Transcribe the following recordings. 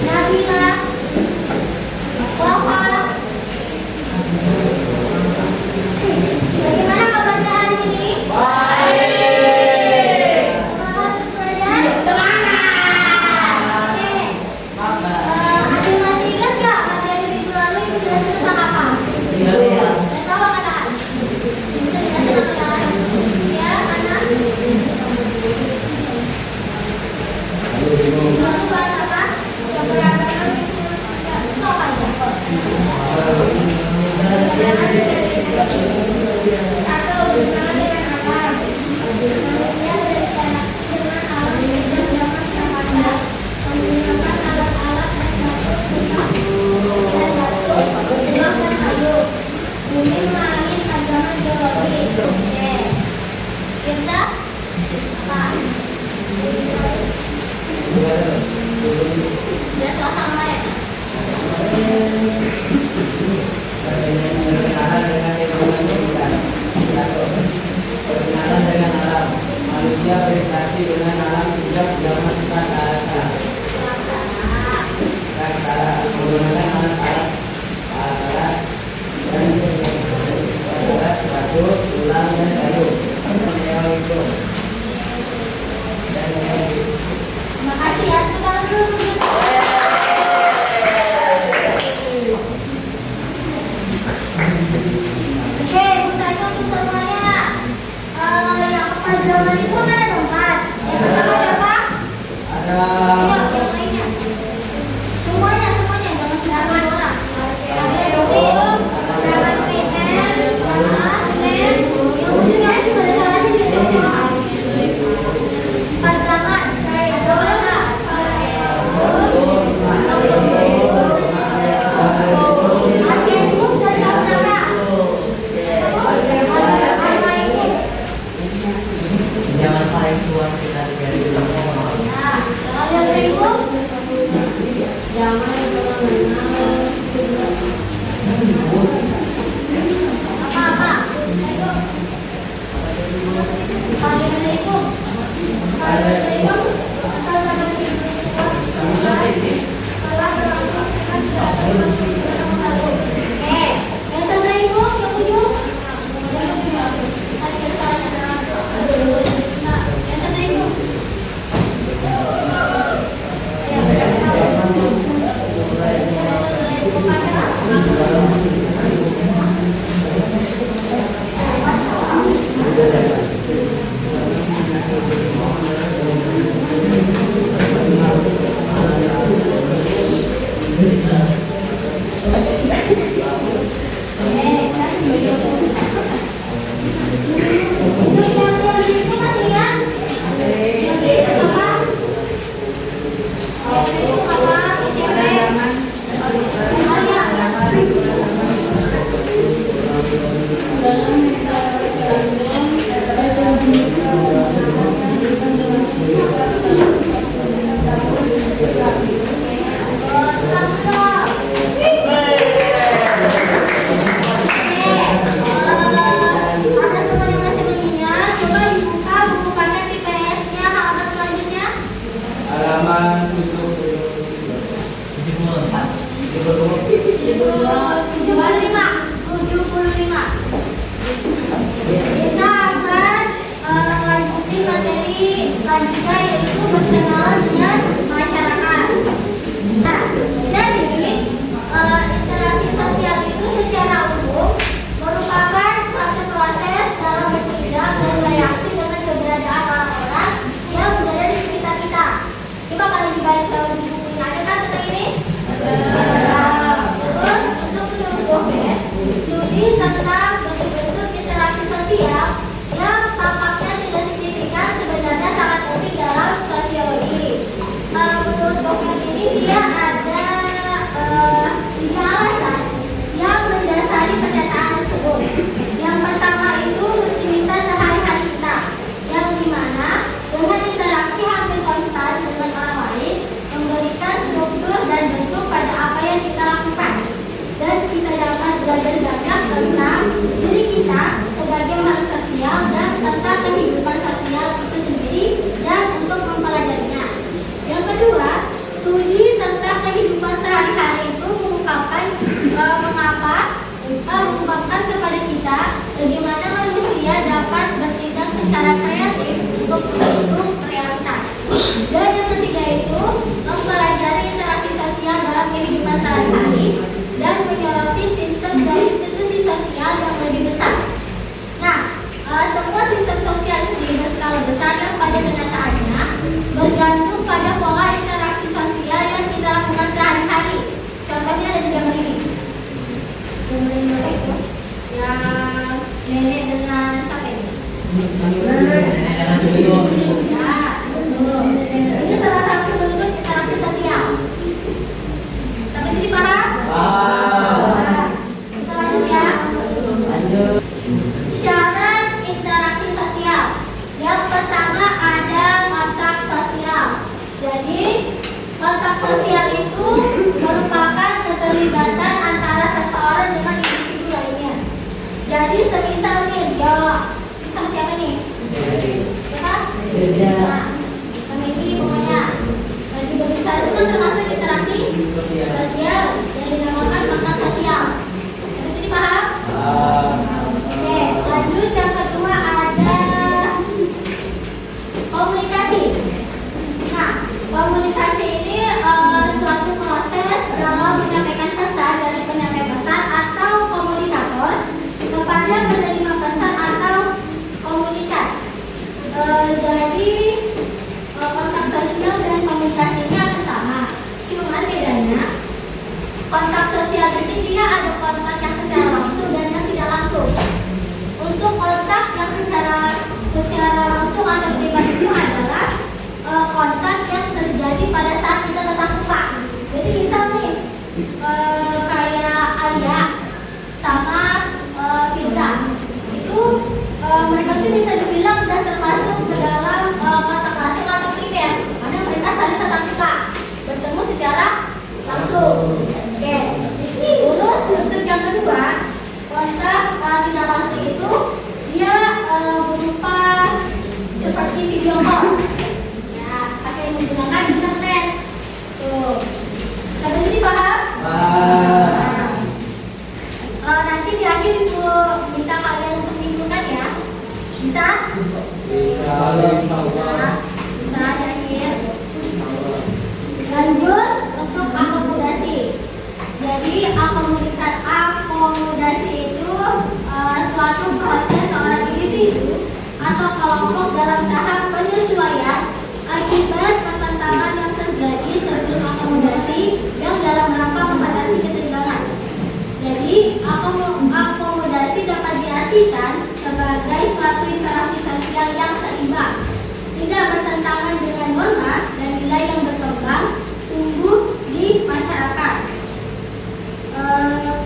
Nabila, Wafa. Bagaimana kabarnya hari ini? Baik. Semangat belajar? Semangat. Oke. Ada masih ingat nggak materi minggu lalu ibu jelasin tentang apa? Iya. Dan tahu apa kan? Bisa jelasin apa kan? Ya, anak. Lalu bahas apa? Yang beragam itu apa aja? Satu, berkenalan dengan alam. Kemudian berkenalan dengan alam dan zaman sahabat. Menggunakan alat-alat dan satu, jelas dan sayur. Bumi langit ancaman geologi. Oke. Kita apa? Sudah selesai sama ya? Perkenalan dengan alam. Manusia berinteraksi dengan alam sejak zaman prakarsa. Menggunakan alat-alat dan alat batu, tulang dan kayu. Terima kasih ya. Tepuk tangan dulu untuk kita. Oke, mau tanya untuk semuanya. Yang pas zaman itu kan ada empat. Yang pertama ada apa? Ada Ayo, yang lainnya. Semuanya, jangan zaman orang. Ada dokim, zaman primer, dan yang ujungnya itu ada salahnya gitu. Pas zaman kayak doa, zaman paling tua kita dari halaman 75. Kita akan lanjutin materi selanjutnya yaitu berkenalan dengan masyarakat. Nah, jadi interaksi sosial itu secara umum merupakan suatu proses dalam bertindak dan bereaksi dengan keberadaan orang-orang yang berada di sekitar kita. Coba kalian bentuk realitas. Dan yang ketiga itu mempelajari interaksi sosial dalam kehidupan sehari-hari dan menyoroti sistem dan institusi sosial yang lebih besar. Nah, semua sistem sosial ini berskala besar yang pada kenyataannya bergantung pada pola interaksi sosial yang kita lakukan sehari-hari. Contohnya ada di gambar ini. Gambar ini apa itu? Yang nenek dengan siapa ini? Ya, betul. Itu salah satu bentuk interaksi sosial. Sampai sini paham? Nah, kita lanjut ya. Syarat interaksi sosial. Yang pertama ada kontak sosial. Jadi kontak sosial itu merupakan keterlibatan antara seseorang dengan individu lainnya. Jadi semisal nih dia sama siapa nih? Siapa? Nah, sama ini pokoknya lagi berbicara itu kan termasuk interaksi sosial yang dinamakan kontak sosial. Sampai sini paham? Oke, lanjut yang kedua ada komunikasi. Nah, komunikasi ini suatu proses dalam menyampaikan pesan dari penyampai pesan atau komunikator kepada penerima pesan atau komunikat. Jadi kontak sosial dan komunikasinya hampir sama. Cuman bedanya kontak sosial ini dia ada kontak yang secara langsung dan yang tidak langsung. Untuk kontak yang secara langsung atau pribadi itu adalah kontak yang terjadi pada saat kita tatap muka. Jadi misal nih kayak Alia sama Firza itu mereka tuh bisa dibilang dan termasuk ke dalam kontak langsung atau primer karena mereka saling tatap muka, bertemu secara langsung. Oke. Terus untuk yang kedua kontak tidak langsung itu dia berupa seperti video call. Ya, pakai menggunakan internet. Tuh. Sampai sini paham? Nanti di akhir ibu minta kalian untuk lingkungan ya. Bisa? Bisa di akhir. Lanjut untuk akomodasi. Jadi akomodasi itu suatu proses seorang individu atau kelompok dalam tahap penyesuaian akibat pertentangan yang terjadi sebelum akomodasi yang dalam rangka membatasi ketegangan. Jadi akomodasi dapat diartikan sebagai suatu interaksi sosial yang seimbang, tidak bertentangan dengan norma dan nilai yang berkembang tumbuh di masyarakat.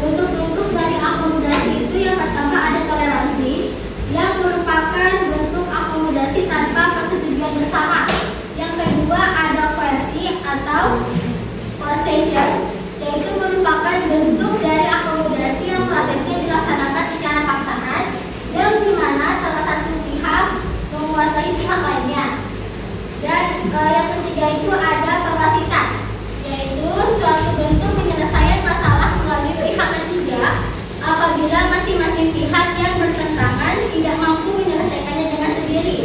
Bentuk-bentuk dari akomodasi itu yang pertama ada toleransi yang merupakan bentuk akomodasi tanpa persetujuan bersama. Yang kedua ada coercy atau coercion, yaitu merupakan bentuk dari akomodasi yang prosesnya dilaksanakan secara paksaan yang dimana salah satu pihak menguasai pihak lainnya. Dan yang ketiga itu ada pewasitan, yaitu suatu bentuk penyelesaian masalah melalui pihak ketiga apabila masing-masing pihak yang bertentangan tidak mampu menyelesaikannya dengan sendiri.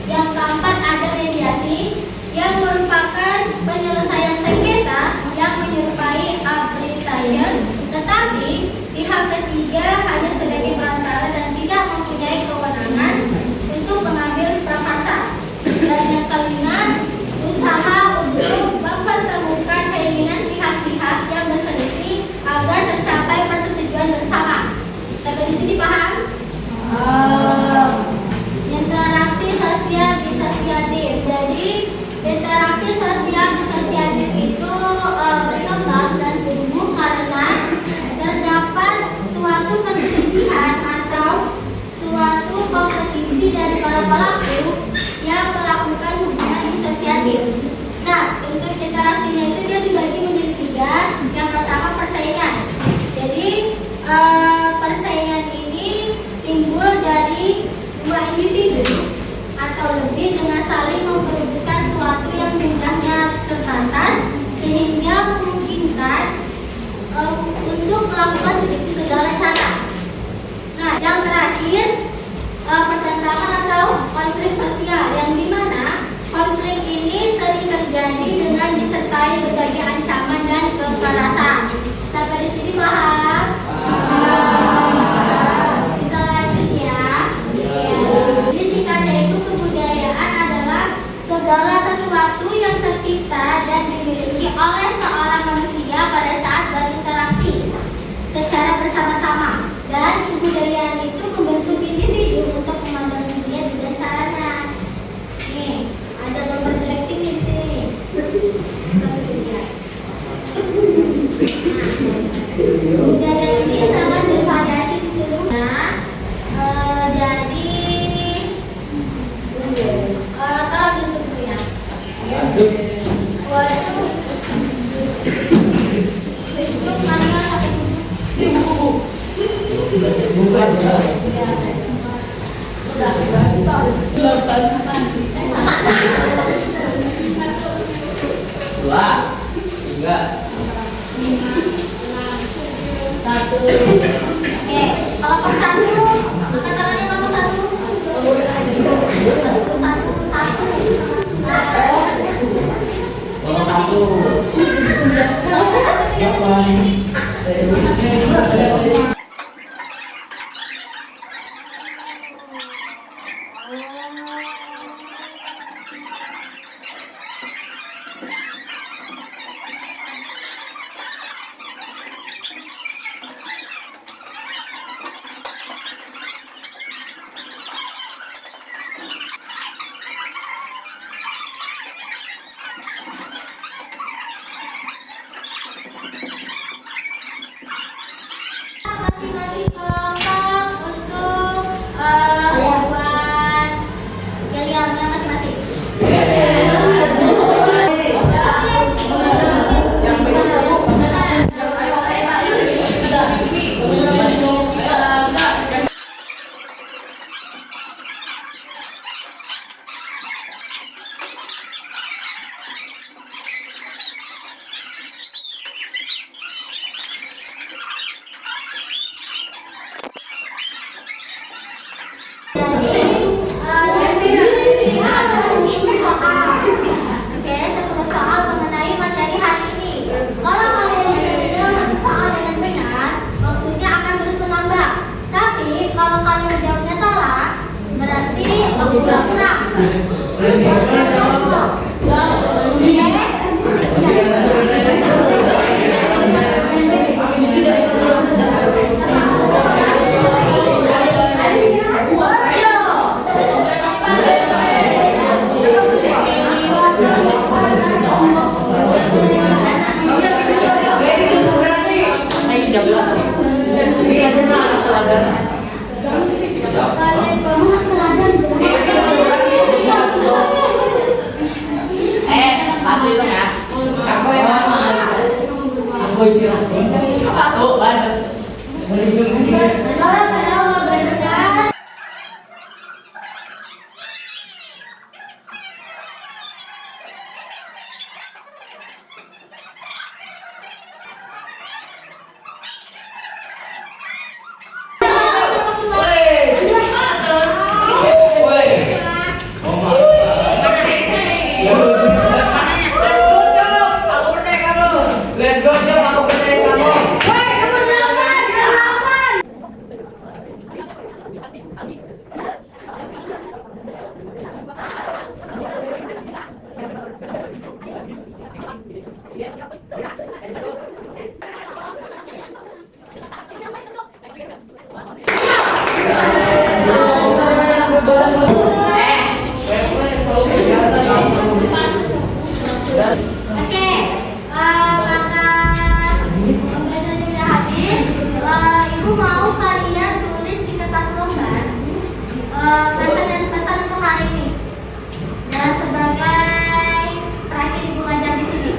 Yang keempat ada mediasi yang merupakan penyelesaian sengketa yang menyerupai arbitration, tetapi pihak ketiga hanya sebagai perantara dan tidak mempunyai kewenangan untuk mengambil prakarsa. Dan yang kelima, usaha untuk mempertemukan keinginan pihak-pihak yang berselisih agar tercapai persetujuan bersama. Sampai di sini paham? Interaksi sosial disosiatif. Jadi interaksi sosial disosiatif itu berkembang dan tumbuh karena terdapat suatu perselisihan atau suatu kompetisi dari para pelaku yang melakukan hubungan disosiatif. Nah, untuk interaksinya itu dia dibagi menjadi tiga. Yang pertama persaingan. Jadi persaingan ini timbul dari dua individu atau lebih dengan saling memperebutkan sesuatu yang jumlahnya terbatas sehingga memungkinkan untuk melakukan segala cara. Nah, yang terakhir pertentangan atau konflik sosial yang dimana konflik ini sering terjadi dengan disertai berbagai ancaman dan kekerasan. Sampai di sini paham? Kita lanjut ya. Jadi singkatnya itu kebudayaan adalah segala sesuatu yang tercipta dan dimiliki oleh seorang manusia pada saat berinteraksi secara bersama-sama, dan kebudayaan itu membentuk individu untuk memandang dunia dengan caranya. Nih, ada gambar Blackpink di sini. Budaya ini sangat bervariasi di seluruhnya. Jadi, kalau bentuk bukunya. Waduh. Bentuk manual pakai buku. Bukan. Dua, tiga. Oke, kelompok satu, angkat tangannya kelompok satu. Satu. Kalau satu. Kelompok satu tidak kesini. Masing-masing kelompok untuk buat galiannya masing-masing. Oke, satu soal mengenai materi hari ini. Kalau kalian bisa menjawab satu soal dengan benar, waktunya akan terus menambah. Tapi kalau kalian menjawabnya salah, berarti waktunya kurang. Aku isi langsung. Tuh, banget. Let's go, Jom. Aku percaya kamu. Oke, karena pembelajarannya udah habis, Ibu mau kalian tulis di kertas lembar pesan dan pesan untuk hari ini. Dan sebagai terakhir Ibu ngajar di sini.